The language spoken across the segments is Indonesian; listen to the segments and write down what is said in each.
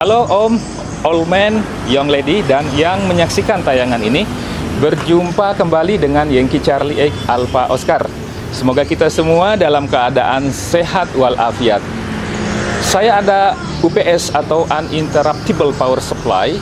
Halo Om, old man, young lady, dan yang menyaksikan tayangan ini. Berjumpa kembali dengan Yankee Charlie X Alpha Oscar. Semoga kita semua dalam keadaan sehat walafiat. Saya ada UPS atau Uninterruptible Power Supply,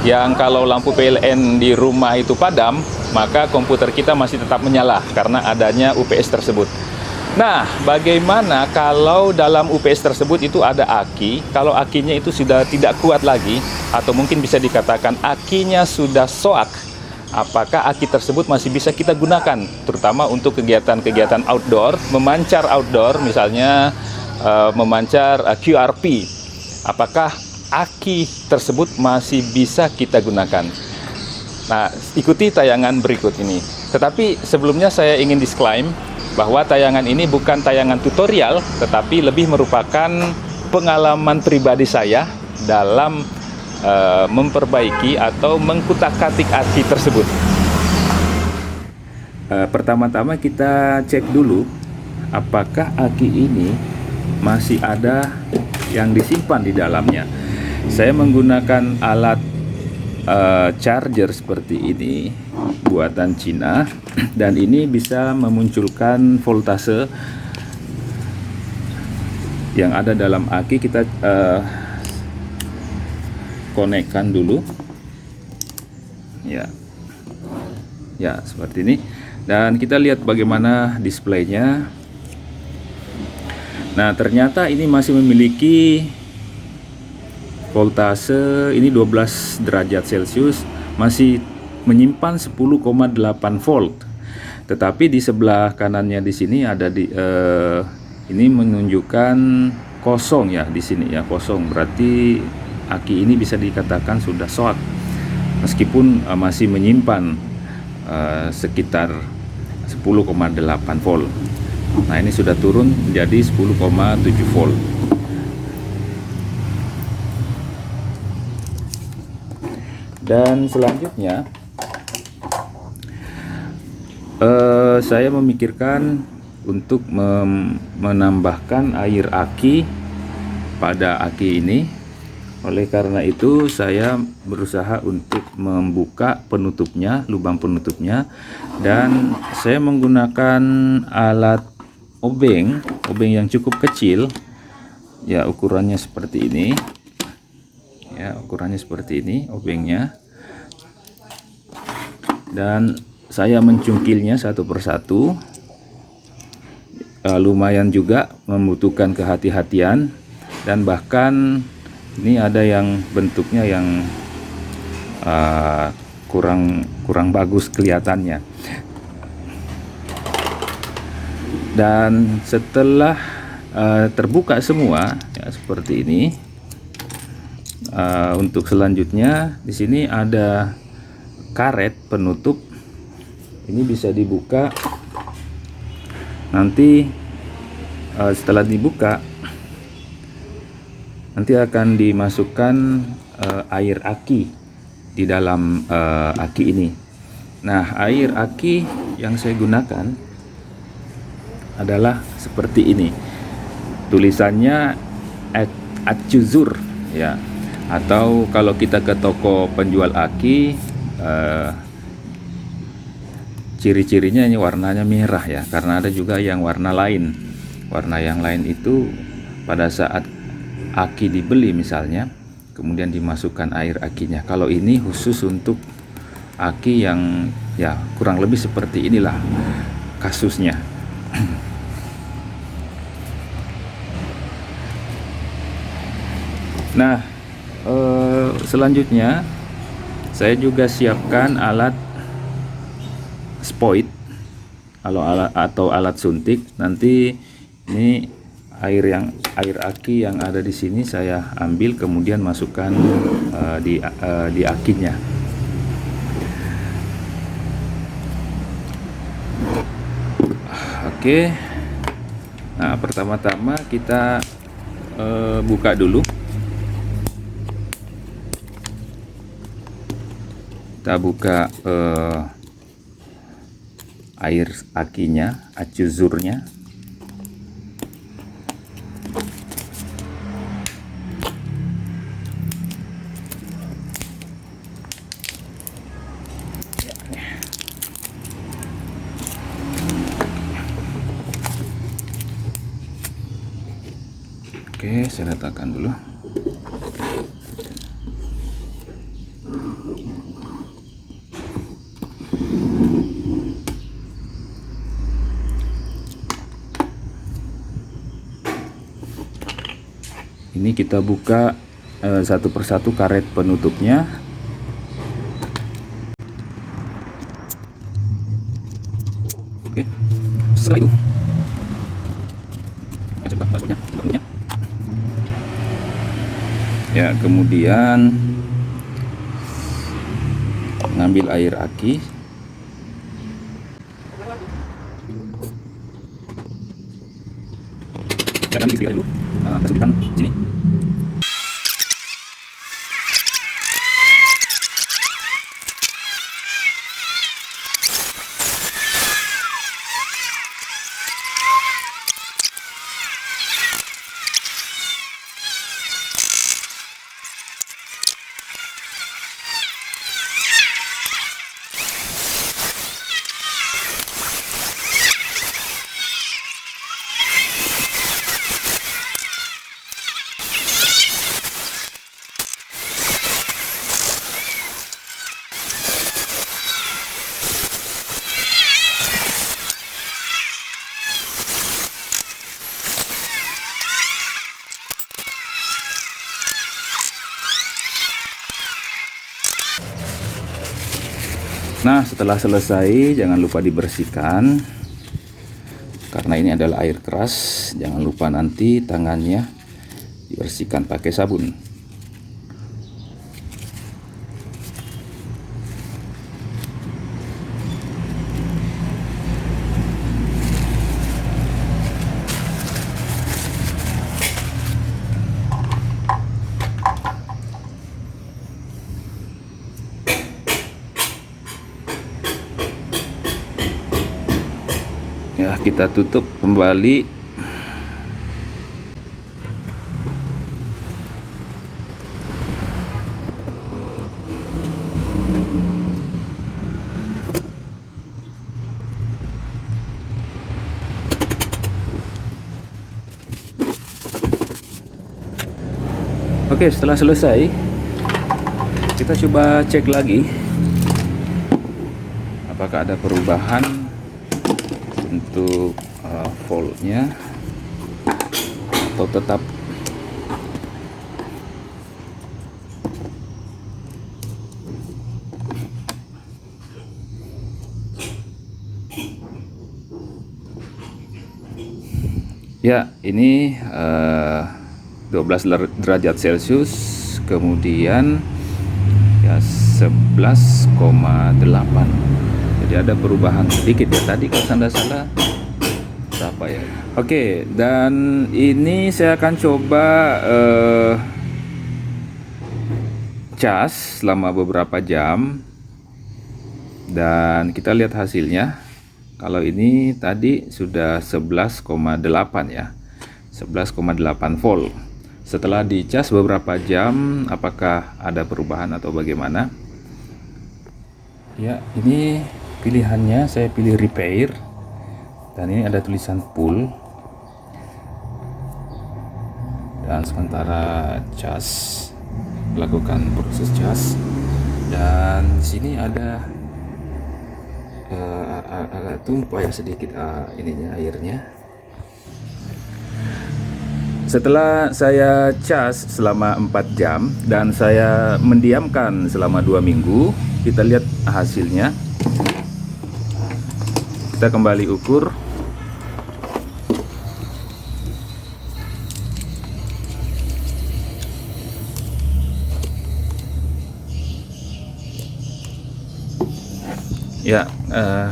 yang kalau lampu PLN di rumah itu padam, maka komputer kita masih tetap menyala karena adanya UPS tersebut. Nah, bagaimana kalau dalam UPS tersebut itu ada aki? Kalau akinya itu sudah tidak kuat lagi, atau mungkin bisa dikatakan akinya sudah soak, apakah aki tersebut masih bisa kita gunakan? Terutama untuk kegiatan-kegiatan outdoor, memancar outdoor, misalnya memancar QRP. Apakah aki tersebut masih bisa kita gunakan? Nah, ikuti tayangan berikut ini. Tetapi sebelumnya saya ingin disclaim bahwa tayangan ini bukan tayangan tutorial, tetapi lebih merupakan pengalaman pribadi saya dalam memperbaiki atau mengkutak-katik aki tersebut. Pertama-tama kita cek dulu apakah aki ini masih ada yang disimpan di dalamnya. Saya menggunakan alat charger seperti ini buatan Cina, dan ini bisa memunculkan voltase yang ada dalam aki. Kita konekkan dulu ya seperti ini, dan kita lihat bagaimana displaynya. Nah, ternyata ini masih memiliki voltase ini 12 derajat Celcius, masih menyimpan 10,8 volt. Tetapi di sebelah kanannya di sini ada ini menunjukkan kosong ya, di sini ya kosong. Berarti aki ini bisa dikatakan sudah short, meskipun masih menyimpan sekitar 10,8 volt. Nah, ini sudah turun menjadi 10,7 volt. Dan selanjutnya saya memikirkan untuk menambahkan air aki pada aki ini. Oleh karena itu saya berusaha untuk membuka penutupnya, lubang penutupnya, dan saya menggunakan alat obeng yang cukup kecil ya, ukurannya seperti ini. Ya, ukurannya seperti ini obengnya, dan saya mencungkilnya satu persatu. Lumayan juga membutuhkan kehati-hatian, dan bahkan ini ada yang bentuknya yang kurang bagus kelihatannya. Dan setelah terbuka semua ya seperti ini, untuk selanjutnya di sini ada karet penutup. Ini bisa dibuka. Nanti setelah dibuka, nanti akan dimasukkan air aki di dalam aki ini. Nah, air aki yang saya gunakan adalah seperti ini. Tulisannya Acuzur ya. Atau kalau kita ke toko penjual aki, ciri-cirinya ini warnanya merah ya, karena ada juga yang warna lain. Warna yang lain itu pada saat aki dibeli misalnya, kemudian dimasukkan air akinya. Kalau ini khusus untuk aki yang ya kurang lebih seperti inilah kasusnya. Nah, selanjutnya saya juga siapkan alat spoit atau alat suntik. Nanti ini air aki yang ada di sini saya ambil, kemudian masukkan di akinya. Oke. Nah, pertama-tama kita buka dulu. Kita buka air akinya, acuzurnya. letakkan dulu. Ini kita buka satu persatu karet penutupnya. Oke, setelah itu ya, kemudian ngambil air aki. Jangan dulu. Masukkan sini. Nah, setelah selesai jangan lupa dibersihkan, karena ini adalah air keras. Jangan lupa nanti tangannya dibersihkan pakai sabun. Ya, kita tutup kembali. Oke, setelah selesai kita coba cek lagi apakah ada perubahan untuk voltnya atau tetap. Ya, ini 12 derajat Celcius, kemudian ya 11,8. Jadi ada perubahan sedikit ya. Tadi kalau Anda salah berapa ya? Oke, dan ini saya akan coba cas selama beberapa jam dan kita lihat hasilnya. Kalau ini tadi sudah 11,8 ya, 11,8 volt. Setelah dicas beberapa jam, apakah ada perubahan atau bagaimana? Ya, ini pilihannya saya pilih repair, dan ini ada tulisan full. Dan sementara cas, lakukan proses cas, dan sini ada agak tumpah ya sedikit ininya airnya. Setelah saya cas selama 4 jam dan saya mendiamkan selama 2 minggu, kita lihat hasilnya. Kita kembali ukur. Ya,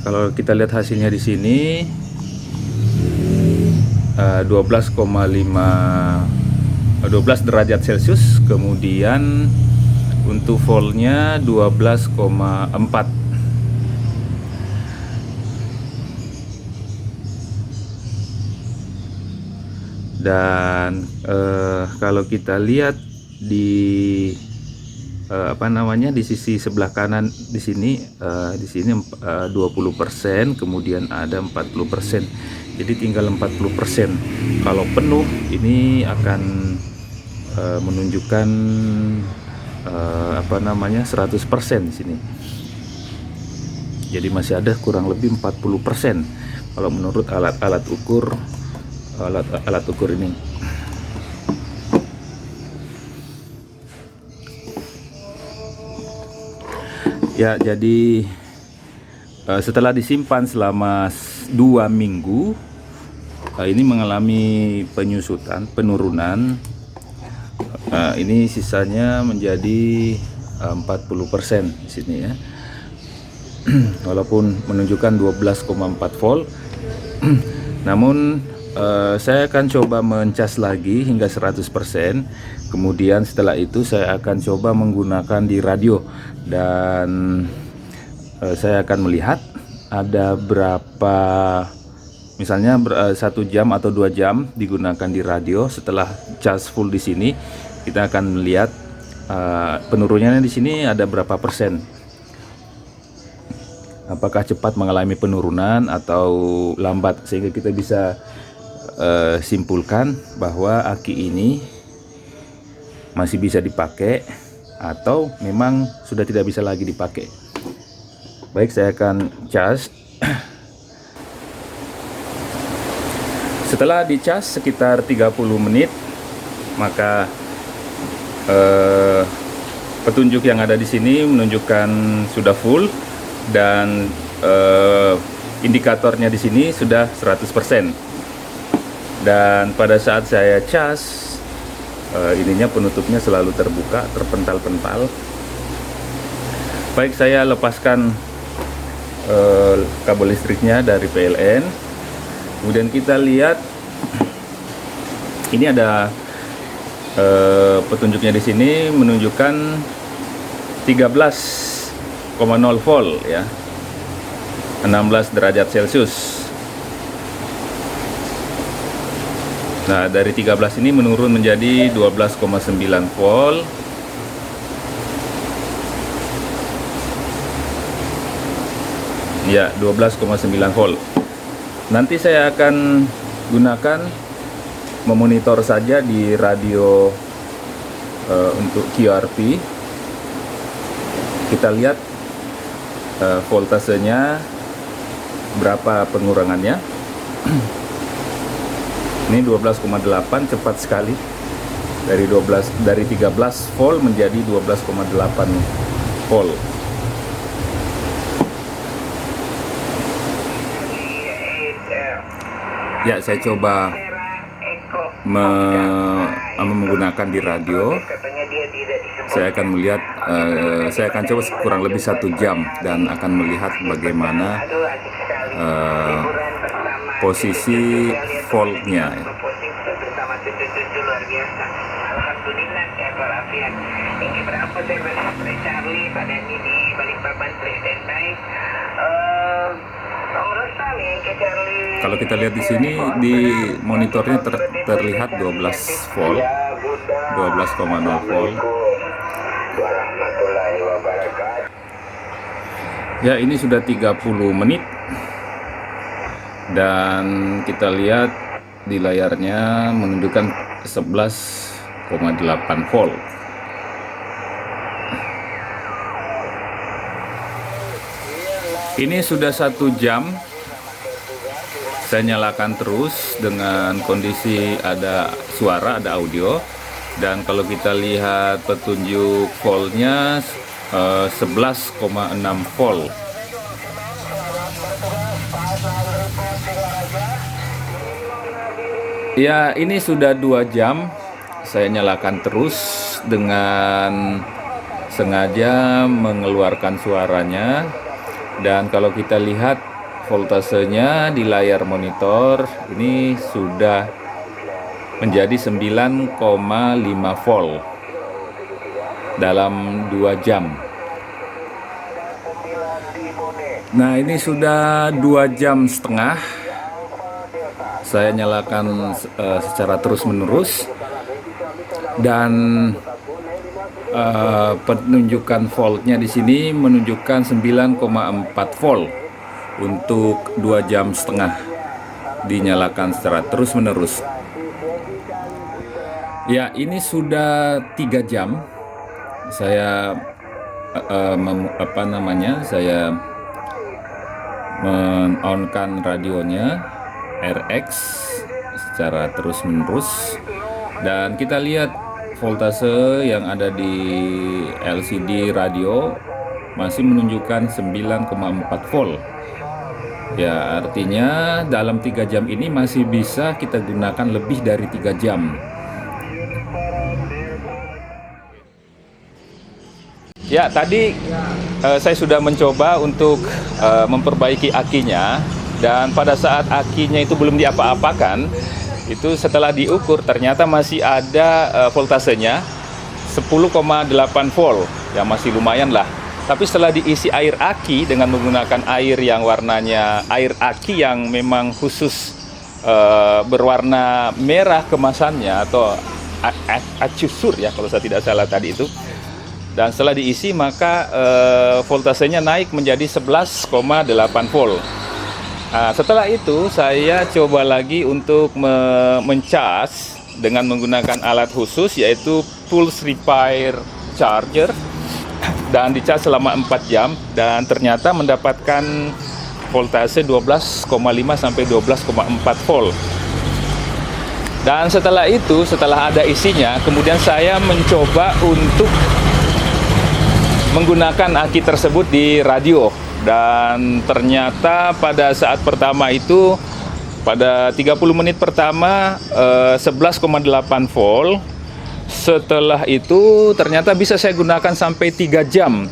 kalau kita lihat hasilnya di sini 12 derajat Celcius, kemudian untuk voltnya 12,4. Dan kalau kita lihat di di sisi sebelah kanan di sini 20%, kemudian ada 40%. Jadi tinggal 40%. Kalau penuh ini akan menunjukkan 100% di sini. Jadi masih ada kurang lebih 40% kalau menurut alat ukur ini. Ya, jadi setelah disimpan selama 2 minggu, ini mengalami penurunan. Ini sisanya menjadi 40% di sini ya. Walaupun menunjukkan 12,4 volt. Namun saya akan coba mencas lagi hingga 100%. Kemudian setelah itu saya akan coba menggunakan di radio, dan saya akan melihat ada berapa, misalnya 1 jam atau 2 jam digunakan di radio. Setelah cas full di sini, kita akan melihat penurunannya di sini ada berapa persen. Apakah cepat mengalami penurunan atau lambat, sehingga kita bisa simpulkan bahwa aki ini masih bisa dipakai atau memang sudah tidak bisa lagi dipakai. Baik, saya akan cas. Setelah dicas sekitar 30 menit, maka petunjuk yang ada di sini menunjukkan sudah full, dan indikatornya di sini sudah 100%. Dan pada saat saya cas, ininya penutupnya selalu terbuka, terpental-pental. Baik, saya lepaskan kabel listriknya dari PLN. Kemudian kita lihat, ini ada petunjuknya di sini menunjukkan 13,0 volt ya, 16 derajat Celcius. Nah, dari 13 ini menurun menjadi 12,9 volt. Ya, 12,9 volt. Nanti saya akan gunakan memonitor saja di radio untuk QRP. Kita lihat voltasenya berapa pengurangannya. Ini 12,8, cepat sekali. Dari 13 volt menjadi 12,8 volt. Ya, saya coba menggunakan di radio. Saya akan melihat, saya akan coba kurang lebih 1 jam dan akan melihat bagaimana posisi voltnya. Kalau kita lihat di sini di monitornya terlihat 12 volt, 12,0 volt. Ya, ini sudah 30 menit. Dan kita lihat di layarnya menunjukkan 11,8 volt. Ini sudah 1 jam. Saya nyalakan terus dengan kondisi ada suara, ada audio. Dan kalau kita lihat petunjuk voltnya 11,6 volt. Ya, ini sudah 2 jam saya nyalakan terus dengan sengaja mengeluarkan suaranya. Dan kalau kita lihat voltasenya di layar monitor ini sudah menjadi 9,5 volt dalam 2 jam. Nah, ini sudah 2 jam setengah saya nyalakan secara terus-menerus, dan penunjukan voltnya di sini menunjukkan 9,4 volt untuk 2 jam setengah dinyalakan secara terus-menerus. Ya, ini sudah 3 jam saya saya men-on-kan radionya RX secara terus-menerus, dan kita lihat voltase yang ada di LCD radio masih menunjukkan 9,4 volt. Ya, artinya dalam 3 jam ini masih bisa kita gunakan lebih dari 3 jam. Ya, tadi saya sudah mencoba untuk memperbaiki akinya, dan pada saat akinya itu belum diapa-apakan, itu setelah diukur ternyata masih ada voltasenya 10,8 volt. Ya, masih lumayan lah. Tapi setelah diisi air aki dengan menggunakan air yang warnanya air aki yang memang khusus berwarna merah kemasannya, atau acusur ya kalau saya tidak salah tadi itu. Dan setelah diisi maka voltasenya naik menjadi 11,8 volt. Nah, setelah itu saya coba lagi untuk mencas dengan menggunakan alat khusus, yaitu pulse repair charger, dan dicas selama 4 jam, dan ternyata mendapatkan voltase 12,5 sampai 12,4 volt. Dan setelah itu, setelah ada isinya, kemudian saya mencoba untuk menggunakan aki tersebut di radio, dan ternyata pada saat pertama itu pada 30 menit pertama 11,8 volt. Setelah itu ternyata bisa saya gunakan sampai 3 jam,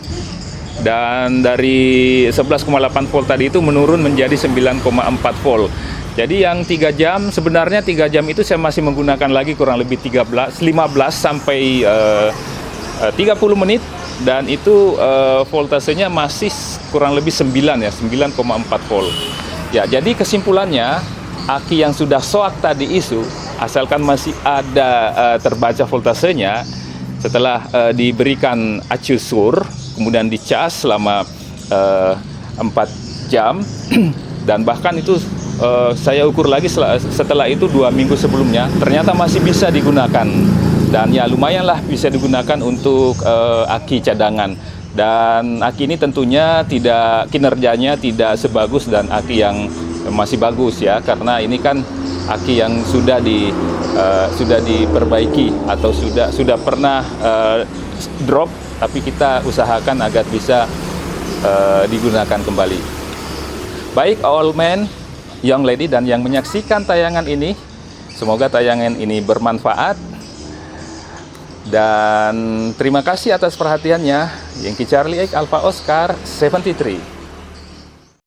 dan dari 11,8 volt tadi itu menurun menjadi 9,4 volt. Jadi yang 3 jam, sebenarnya 3 jam itu saya masih menggunakan lagi kurang lebih 15 sampai 30 menit, dan itu voltasenya masih kurang lebih 9,4 volt. Ya, jadi kesimpulannya, aki yang sudah soak tadi itu, asalkan masih ada terbaca voltasenya, setelah diberikan acusur kemudian dicas selama 4 jam dan bahkan itu saya ukur lagi setelah itu 2 minggu sebelumnya, ternyata masih bisa digunakan. Dan ya lumayanlah bisa digunakan untuk aki cadangan. Dan aki ini tentunya kinerjanya tidak sebagus dan aki yang masih bagus ya, karena ini kan aki yang sudah diperbaiki atau sudah pernah drop, tapi kita usahakan agar bisa digunakan kembali. Baik old man, young lady, dan yang menyaksikan tayangan ini, semoga tayangan ini bermanfaat. Dan terima kasih atas perhatiannya. Yankee Charlie X Alpha Oscar 73.